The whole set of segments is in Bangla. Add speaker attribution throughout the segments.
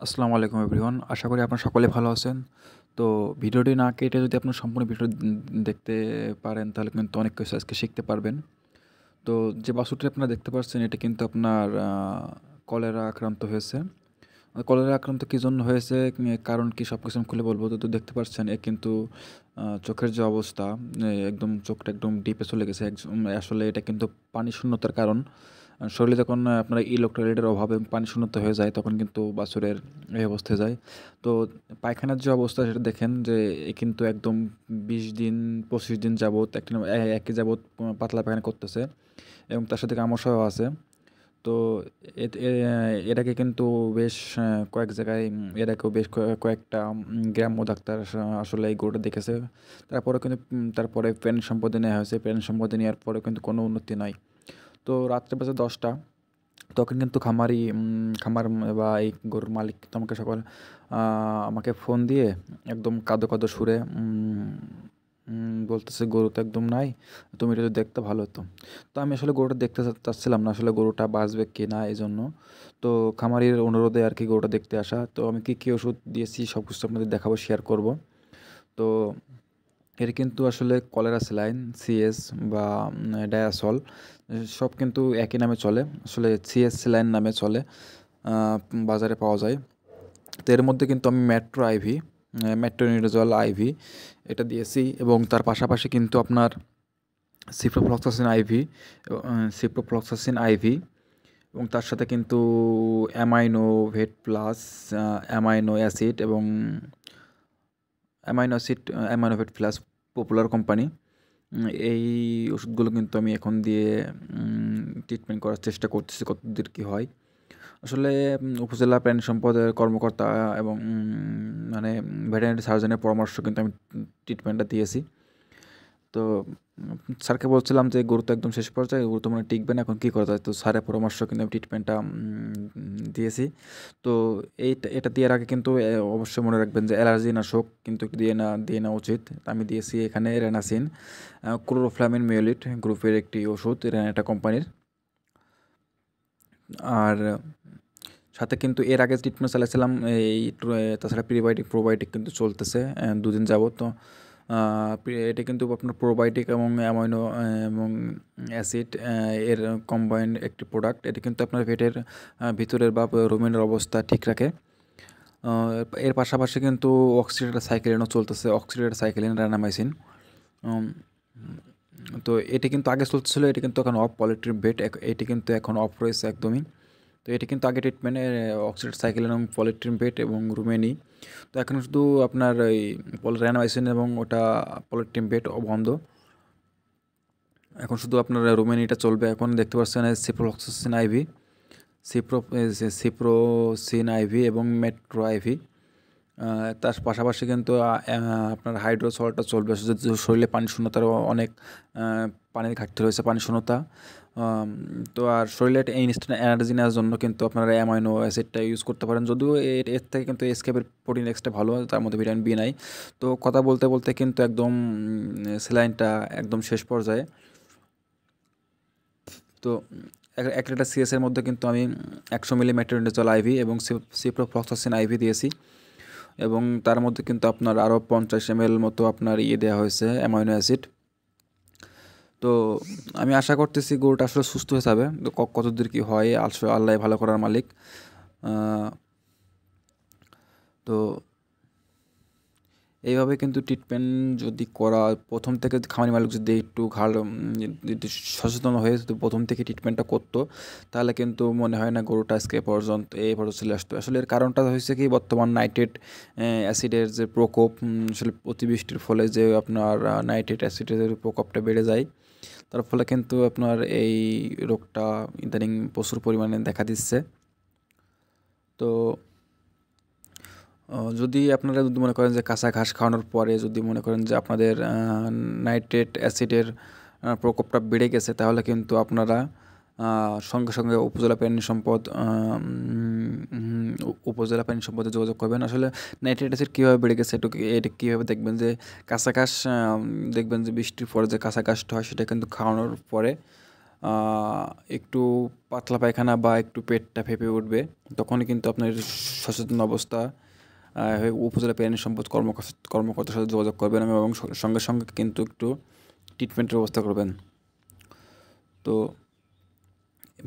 Speaker 1: আসসালামু আলাইকুম এভরিওয়ান। আশা করি আপনারা সকলে ভালো আছেন। তো ভিডিওটি না কেটে যদি আপনার সম্পূর্ণ ভিডিও দেখতে পারেন তাহলে কিন্তু অনেক কিছু আজকে শিখতে পারবেন। তো যে বাছুরটি আপনারা দেখতে পাচ্ছেন এটা কিন্তু আপনার কলেরা আক্রান্ত হয়েছে। কলেরা আক্রান্ত কী জন্য হয়েছে, কারণ কি সবকিছু আমি খুলে বলবো। তো দেখতে পাচ্ছেন এ কিন্তু চোখের যে অবস্থা, একদম চোখটা একদম ডিপে চলে গেছে। আসলে এটা কিন্তু পানি শূন্যতার কারণ। শরীরে যখন আপনার ইলেকট্রোলাইটের অভাবে পানি শূন্যতা হয়ে যায় তখন কিন্তু বাছুরের এই অবস্থায় যায়। তো পায়খানার যে অবস্থা সেটা দেখেন যে এ কিন্তু একদম ২০ দিন ২৫ দিন যাবৎ একই যাবৎ পাতলা পায়খানা করতেছে এবং তার সাথে আমাশয়ও আছে। তো এটাকে কিন্তু বেশ কয়েক জায়গায় এটাকেও বেশ কয়েকটা গ্রাম্য ডাক্তার আসলে এই গরুটা দেখেছে। তারপরেও কিন্তু তারপরে প্রাণী সম্পদে নেওয়া হয়েছে। প্রাণী সম্পদে নেওয়ার পরেও কিন্তু কোনো উন্নতি নাই। তো রাত্রে বাজে ১০টা, তখন কিন্তু খামার বা এই গরুর মালিক কিন্তু আমাকে আমাকে ফোন দিয়ে একদম কাঁদো কাঁদো সুরে বলতেছে, "গরু তো একদম নাই। তুমি এটা যদি দেখতে ভালো হতো।" তো আমি আসলে গরুটা দেখতে চাচ্ছিলাম না আসলে গরুটা বাঁচবে কি না এজন্য। তো খামারির অনুরোধে আরকি গরুটা দেখতে আসা। তো আমি কী ওষুধ দিয়েছি সব কিছু আপনাদের দেখাবো, শেয়ার করব। তো এর কিন্তু আসলে কলেরা স্যালাইন, সিএস বা ডায়াসল সব কিন্তু একই নামে চলে। আসলে সিএস স্যালাইন নামে চলে, আ বাজারে পাওয়া যায়। তো এর মধ্যে কিন্তু আমি মেট্রোনিডাজল আইভি এটা দিয়েছি এবং তার পাশাপাশি কিন্তু আপনার সিপ্রোফ্লক্সাসিন আইভি সিপ্রোফ্লক্সাসিন আইভি এবং তার সাথে কিন্তু অ্যামাইনোভেট প্লাস, অ্যামাইনো অ্যাসিড এবং অ্যামাইনোভেট প্লাস পপুলার কোম্পানি। এই ওষুধগুলো কিন্তু আমি এখন দিয়ে ট্রিটমেন্ট করার চেষ্টা করতেছি, কতদূর কী হয়। আসলে উপজেলা প্রাণী সম্পদের কর্মকর্তা এবং মানে ভেটেরিনারি সার্জনের পরামর্শ কিন্তু আমি ট্রিটমেন্টটা দিয়েছি। তো স্যারকে বলছিলাম যে গরু তো একদম শেষ পর্যায়ে, গরু তো মনে হয় টিকবে না, এখন কী করা যায়? তো স্যারের পরামর্শ কিন্তু আমি ট্রিটমেন্টটা দিয়েছি। তো এটা দেওয়ার আগে কিন্তু অবশ্যই মনে রাখবেন যে অ্যালার্জি নাশক কিন্তু একটু দিয়ে নেওয়া উচিত। আমি দিয়েছি এখানে রেনাসিন, ক্লোরোফ্লামিন মিওলিট গ্রুপের একটি ওষুধ, রেনাটা কোম্পানির। আর সাথে কিন্তু এর আগে ট্রিটমেন্ট চালাইছিলাম তাছাড়া প্রোবায়োটিক কিন্তু চলতেছে ২ দিন যাবত। তো এটা কিন্তু আপনার প্রোবায়োটিক এবং অ্যামাইনো এবং অ্যাসিড এর কম্বাইন্ড একটি প্রোডাক্ট। এটা কিন্তু আপনার পেটের ভিতরের বা রুমেনের অবস্থা ঠিক রাখে। এর পাশাপাশি কিন্তু অক্সিডেটেড সাইক্লিনও চলতেছে, অক্সিডেটেড সাইক্লিন, রানামাইসিন। উম তো এটি কিন্তু আগে চলতেছিল, এটি কিন্তু এখন অফ, পলিট্রিন বেট এটি কিন্তু এখন অফ রয়েছে একদমই। তো এটি কিন্তু আগে ট্রিটমেন্টে অক্সিডেটেড সাইক্লিন এবং পলিট্রিন বেট এবং রুমেনি। তো এখন শুধু আপনার এই রানামাইসিন এবং ওটা পলিট্রিন বেট বন্ধ। এখন শুধু আপনার রুমেনিটা চলবে। এখন দেখতে পাচ্ছেন সিপ্রোফ্লক্সাসিন আইভি, সিপ্রোসিন আইভি এবং মেট্রো আইভি। তার পাশাপাশি কিন্তু আপনার হাইড্রোসলটা চলবে যদি শরীরে পানি শূন্যতার অনেক পানির ঘাটতি রয়েছে, পানি শূন্যতা। তো আর শরীরে ইনস্ট্যান্ট এনার্জি নেওয়ার জন্য কিন্তু আপনারা অ্যামাইনো অ্যাসিডটা ইউজ করতে পারেন, যদিও এর থেকে কিন্তু এসকেপের প্রোটিন এক্সট্রা ভালো, তার মধ্যে ভিটামিন বি নাই। তো কথা বলতে বলতে কিন্তু একদম স্যালাইনটা একদম শেষ পর্যায়ে। তো এক লিটার সিএসের মধ্যে কিন্তু আমি ১০০ মিলি মেট্রোনিডাজল আইভি এবং সিপ্রোফ্লক্সাসিন আইভি দিয়েছি এবং তার মধ্যে কিন্তু আপনার আরও ৫০ ml মতো আপনার দেওয়া হয়েছে অ্যামাইনো অ্যাসিড। তো আমি আশা করতেছি গরুটা আসলে সুস্থ হয়ে যাবে। তো কতদূর কী হয় আসলে আল্লাহই ভালো করার মালিক। তো এইভাবে কিন্তু ট্রিটমেন্ট যদি করা প্রথম থেকে খামারি মালিক যদি একটু যদি সচেতন হয়ে যদি প্রথম থেকে ট্রিটমেন্টটা করতো তাহলে কিন্তু মনে হয় না গরুটা আজকে এই পর্যন্ত চলে আসতো। আসলে এর কারণটা হয়েছে কি, বর্তমান নাইট্রেট অ্যাসিডের যে প্রকোপ, আসলে অতিবৃষ্টির ফলে যে আপনার নাইট্রেট অ্যাসিডের প্রকোপটা বেড়ে যায়, তার ফলে কিন্তু আপনার এই রোগটা ইদানিং প্রচুর পরিমাণে দেখা দিচ্ছে। তো যদি আপনারা মনে করেন যে কাঁচা ঘাস খাওয়ানোর পরে যদি মনে করেন যে আপনাদের নাইট্রেট অ্যাসিডের প্রকোপটা বেড়ে গেছে, তাহলে কিন্তু আপনারা সঙ্গে সঙ্গে উপজেলা প্রাণী সম্পদে যোগাযোগ করবেন। আসলে নাইট্রেট অ্যাসিড কীভাবে বেড়ে গেছে এটা কীভাবে দেখবেন যে কাঁচা ঘাস, দেখবেন যে বৃষ্টির পরে যে কাঁচা ঘাসটা হয় সেটা কিন্তু খাওয়ানোর পরে একটু পাতলা পায়খানা বা একটু পেটটা ফেঁপে উঠবে, তখনই কিন্তু আপনার সচেতন অবস্থা হয়ে উপজেলা প্রাণী সম্পদ কর্মকর্তার সাথে যোগাযোগ করবেন এবং সঙ্গে সঙ্গে কিন্তু একটু ট্রিটমেন্টের ব্যবস্থা করবেন। তো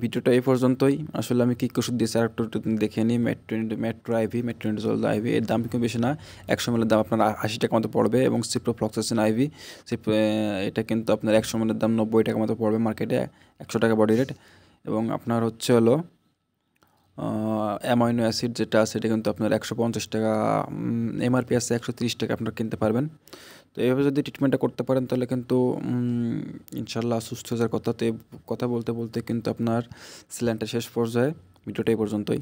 Speaker 1: ভিডিওটা এই পর্যন্তই। আসলে আমি কী ওষুধ দিয়েছি আর একটু দেখে নিই। মেট্রোনিডাজোল আইভি, এর দাম কিন্তু বেশি না, 100 ml দাম আপনার 80 টাকা মতো পড়বে। এবং সিপ্রোফ্লক্সাসিন আইভি, এটা কিন্তু আপনার 100 ml দাম 90 টাকা মতো পড়বে মার্কেটে, 100 টাকা বডি রেট। এবং আপনার হচ্ছে হলো অ্যামাইনো অ্যাসিড যেটা আছে এটা কিন্তু আপনার 150 টাকা, এমআরপি আছে 130 টাকা আপনারা কিনতে পারবেন। তো এইভাবে যদি ট্রিটমেন্টটা করতে পারেন তাহলে কিন্তু ইনশাল্লাহ সুস্থ হয়ে যাওয়ার কথা। তো কথা বলতে বলতে কিন্তু আপনার স্যালাইনটা শেষ পর্যায়ে। ভিডিওটা এই পর্যন্তই।